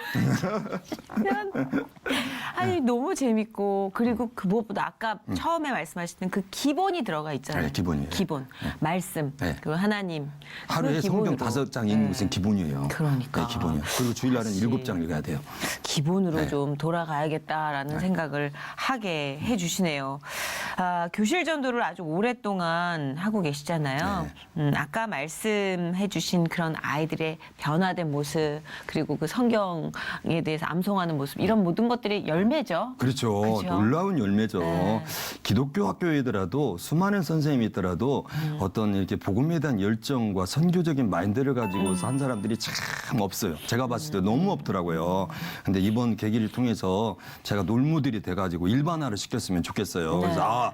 아니 너무 재밌고 그리고 그 무엇보다 아까 처음에 말씀하셨던 그 기본이 들어가 있잖아요. 네, 기본이에요. 기본 말씀 네. 그리고 하나님 하루에 그 성경 기본으로. 5장 읽는 것은 기본이에요. 그러니까. 네, 기본이요. 그리고 주일날은 역시. 7장 읽어야 돼요. 기본으로 네. 좀 돌아가야겠다라는 생각을 하게 해주시네요. 아, 교실 전도를 아주 오랫동안 하고 계시잖아요. 아까 말씀해주신 그런 아이들의 변화된 모습 그리고 그 성경에 대해서 암송하는 모습 이런 모든 것들이 열매죠. 그렇죠. 그렇죠? 놀라운 열매죠. 네. 기독교 학교이더라도 수많은 선생님이 있더라도 어떤 이렇게 복음에 대한 열정과 선교적인 마인드를 가지고 한 사람들이 참 없어요. 제가 봤을 때 너무 없더라고요. 근데 이번 계기를 통해서 제가 놀무들이 돼가지고 일반화를 시켰으면 좋겠어요. 네. 그래서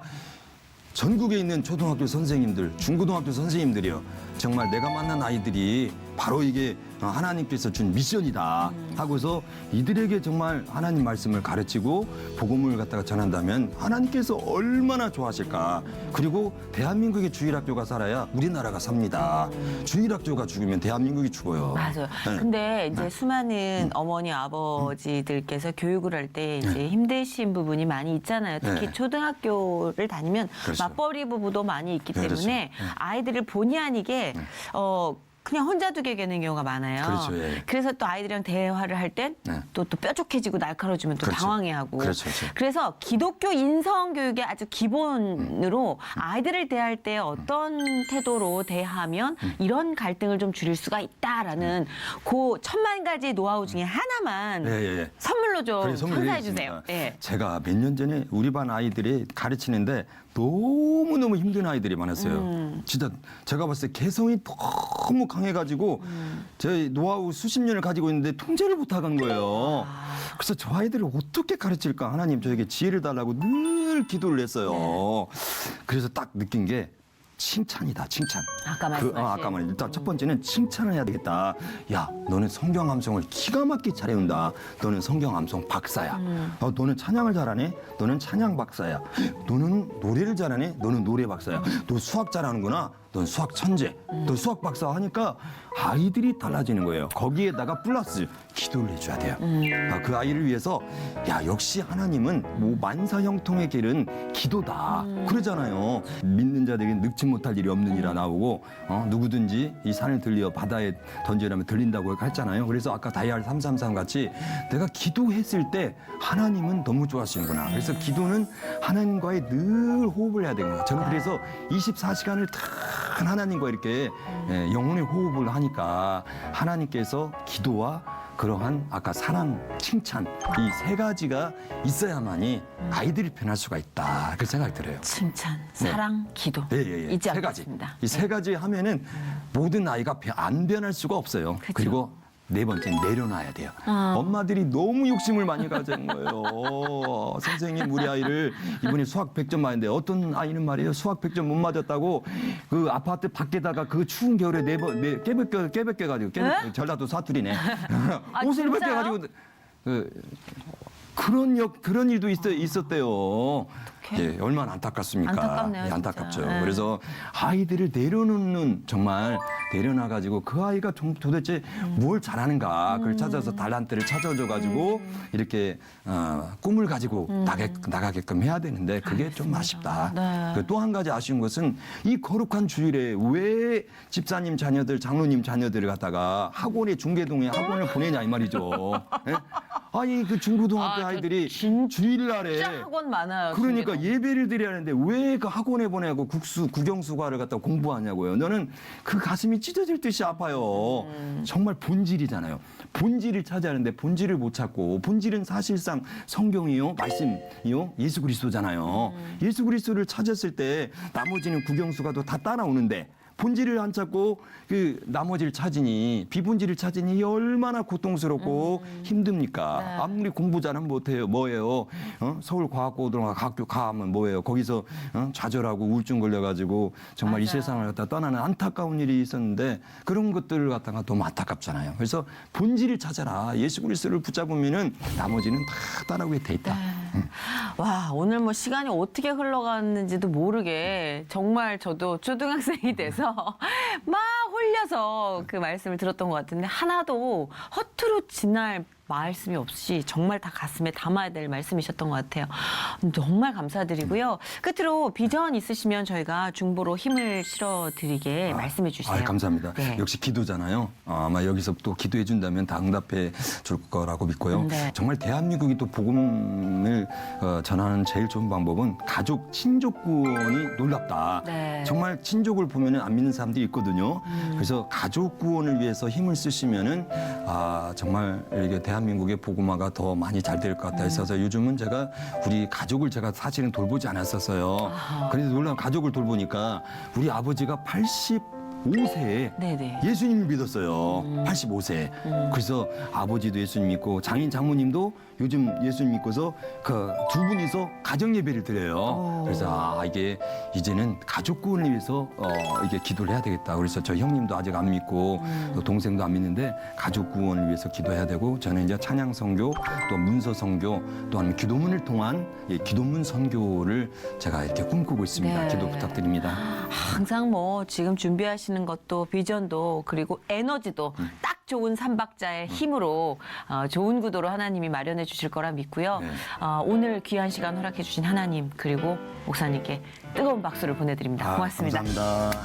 전국에 있는 초등학교 선생님들, 중고등학교 선생님들이요. 정말 내가 만난 아이들이 바로 이게 하나님께서 준 미션이다 하고서 이들에게 정말 하나님 말씀을 가르치고 복음을 갖다가 전한다면 하나님께서 얼마나 좋아하실까. 그리고 대한민국의 주일학교가 살아야 우리나라가 삽니다. 주일학교가 죽으면 대한민국이 죽어요. 맞아요. 네. 근데 이제 수많은 어머니 아버지들께서 교육을 할 때 이제 힘드신 부분이 많이 있잖아요. 특히 네. 초등학교를 다니면 그렇죠. 맞벌이 부부도 많이 있기 그렇죠. 때문에 아이들을 본의 아니게 그냥 혼자 두게 되는 경우가 많아요. 그렇죠, 예. 그래서 또 아이들이랑 대화를 할 땐 또 네. 뾰족해지고 날카로워지면 또 그렇죠. 당황해하고. 그렇죠, 그렇죠. 그래서 기독교 인성 교육의 아주 기본으로 아이들을 대할 때 어떤 태도로 대하면 이런 갈등을 좀 줄일 수가 있다라는 그 10,000가지 노하우 중에 하나만 예. 선물로 좀 그래, 선물을 선사해 드리겠습니다. 주세요. 예. 제가 몇 년 전에 우리 반 아이들이 가르치는데 너무너무 힘든 아이들이 많았어요. 진짜 제가 봤을 때 개성이 너무 강해가지고 제 노하우 수십 년을 가지고 있는데 통제를 못하는 거예요. 그래서 저 아이들을 어떻게 가르칠까 하나님 저에게 지혜를 달라고 늘 기도를 했어요. 그래서 딱 느낀 게 칭찬이다, 칭찬. 아까 말씀하신. 아까 말한 일단 첫 번째는 칭찬을 해야 되겠다. 야, 너는 성경 암송을 기가 막히게 잘해온다. 너는 성경 암송 박사야. 너는 찬양을 잘하네. 너는 찬양 박사야. 너는 노래를 잘하네. 너는 노래 박사야. 너 수학 잘하는구나. 또 수학 천재, 또 수학 박사 하니까 아이들이 달라지는 거예요. 거기에다가 플러스 기도를 해줘야 돼요. 그 아이를 위해서 야 역시 하나님은 뭐 만사형통의 길은 기도다 그러잖아요. 믿는 자들에게 늙지 못할 일이 없는 이라 나오고 누구든지 이 산을 들려 바다에 던지라면 들린다고 했잖아요. 그래서 아까 다이알 333 같이 내가 기도했을 때 하나님은 너무 좋아하시는구나. 그래서 기도는 하나님과의 늘 호흡을 해야 되는 거예요. 저는 그래서 24시간을 다 하나님과 이렇게 영혼의 호흡을 하니까 하나님께서 기도와 그러한 아까 사랑, 칭찬 이 세 가지가 있어야만이 아이들이 변할 수가 있다. 그 생각이 들어요. 칭찬, 사랑, 기도. 예. 잊지 세 가지. 않겠습니다. 이 세 가지 하면은 모든 아이가 안 변할 수가 없어요. 그쵸. 그리고 네 번째 내려놔야 돼요. 엄마들이 너무 욕심을 많이 가지는 거예요. 선생님 우리 아이를 이번에 수학 100점 맞았는데 어떤 아이는 말이에요. 수학 100점 못 맞았다고 그 아파트 밖에다가 그 추운 겨울에 깨벗겨 가지고 전라도 사투리네. 옷을 진짜요? 벗겨 가지고 그런 일도 있었대요. 예, 얼마나 안타깝습니까? 안타깝네요, 예, 진짜. 안타깝죠. 네. 그래서 아이들을 내려놓는 정말 내려놔 가지고 그 아이가 도대체 뭘 잘하는가 그걸 찾아서 달란트를 찾아줘 가지고 이렇게 꿈을 가지고 나가게끔 해야 되는데 그게 좀 아쉽다. 네. 또 한 가지 아쉬운 것은 이 거룩한 주일에 왜 집사님 자녀들, 장로님 자녀들을 갖다가 학원에 중계동에 학원을 보내냐 이 말이죠. 예? 아니 그 중고등학교 아이들이 주일날에 진짜 학원 많아요. 그러니까 예배를 드려야 하는데 왜 그 학원에 보내고 국영수과를 갖다 공부하냐고요. 저는 그 가슴이 찢어질 듯이 아파요. 정말 본질이잖아요. 본질을 찾아야 하는데 본질을 못 찾고 본질은 사실상 성경이요, 말씀이요, 예수 그리스도잖아요. 예수 그리스도를 찾았을 때 나머지는 국영수과도 다 따라오는데 본질을 안 찾고 그 나머지를 찾으니 비본질을 찾으니 이게 얼마나 고통스럽고 힘듭니까? 네. 아무리 공부 잘하면 못해요. 뭐예요? 서울과학고등학교 학교 가면 뭐예요? 거기서 좌절하고 우울증 걸려가지고 정말 이 맞아요. 세상을 갖다 떠나는 안타까운 일이 있었는데 그런 것들을 갖다가 너무 안타깝잖아요. 그래서 본질을 찾아라. 예수 그리스도를 붙잡으면은 나머지는 다 따라오게 돼 있다. 와, 오늘 뭐 시간이 어떻게 흘러갔는지도 모르게 정말 저도 초등학생이 돼서 막 홀려서 그 말씀을 들었던 것 같은데 하나도 허투루 지날 말씀이 없이 정말 다 가슴에 담아야 될 말씀이셨던 것 같아요. 정말 감사드리고요. 끝으로 비전 있으시면 저희가 중보로 힘을 실어드리게 말씀해 주세요. 감사합니다. 네. 역시 기도잖아요. 아마 여기서 또 기도해 준다면 다 응답해 줄 거라고 믿고요. 네. 정말 대한민국이 또 복음을 전하는 제일 좋은 방법은 가족, 친족 구원이 놀랍다. 네. 정말 친족을 보면 안 믿는 사람들이 있거든요. 그래서 가족 구원을 위해서 힘을 쓰시면은 정말 이게 대한민국의 복음화가 더 많이 잘 될 것 같아 있어서 요즘은 제가 우리 가족을 제가 사실은 돌보지 않았었어요. 그런데 놀라운 가족을 돌보니까 우리 아버지가 85세에 네네. 예수님을 믿었어요. 85세. 그래서 아버지도 예수님 믿고 장인 장모님도 요즘 예수님 믿고서 그 두 분이서 가정 예배를 드려요. 그래서 이게 이제는 가족 구원을 위해서 이게 기도를 해야 되겠다. 그래서 저 형님도 아직 안 믿고 또 동생도 안 믿는데 가족 구원을 위해서 기도해야 되고 저는 이제 찬양 선교 또 문서 선교 또한 기도문을 통한 기도문 선교를 제가 이렇게 꿈꾸고 있습니다. 네. 기도 부탁드립니다. 항상 뭐 지금 준비하시는 것도 비전도 그리고 에너지도 딱 좋은 삼박자의 힘으로 좋은 구도로 하나님이 마련해 주실 거라 믿고요. 네. 오늘 귀한 시간 허락해 주신 하나님 그리고 목사님께 뜨거운 박수를 보내드립니다. 고맙습니다. 감사합니다.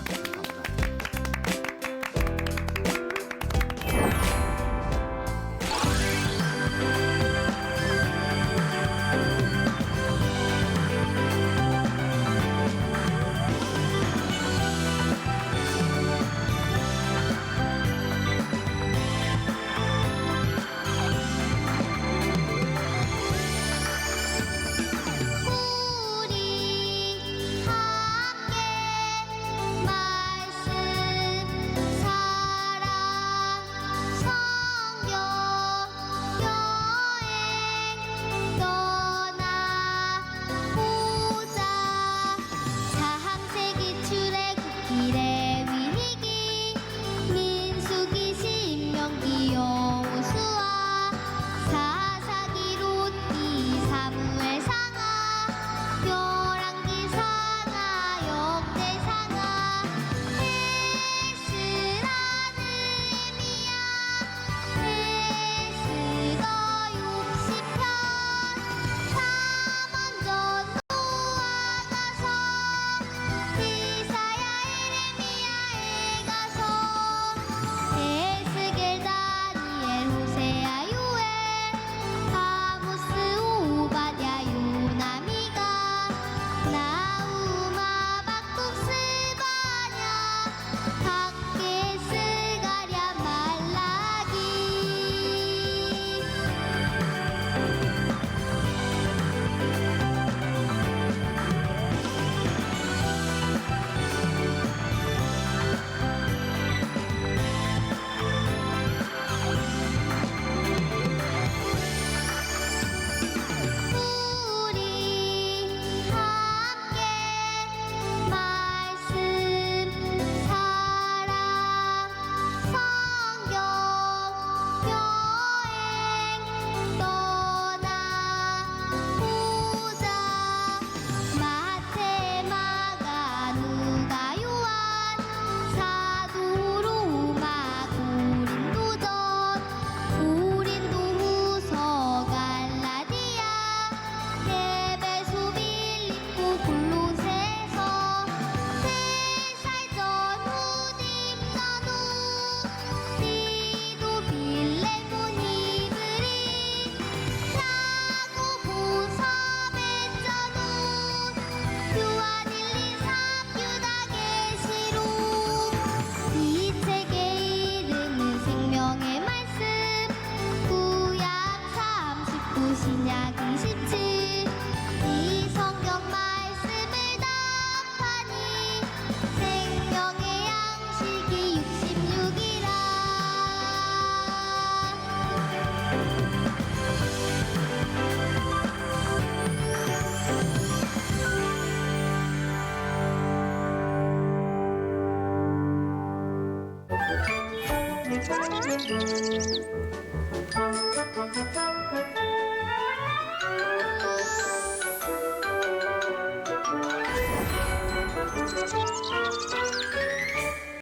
우리 함께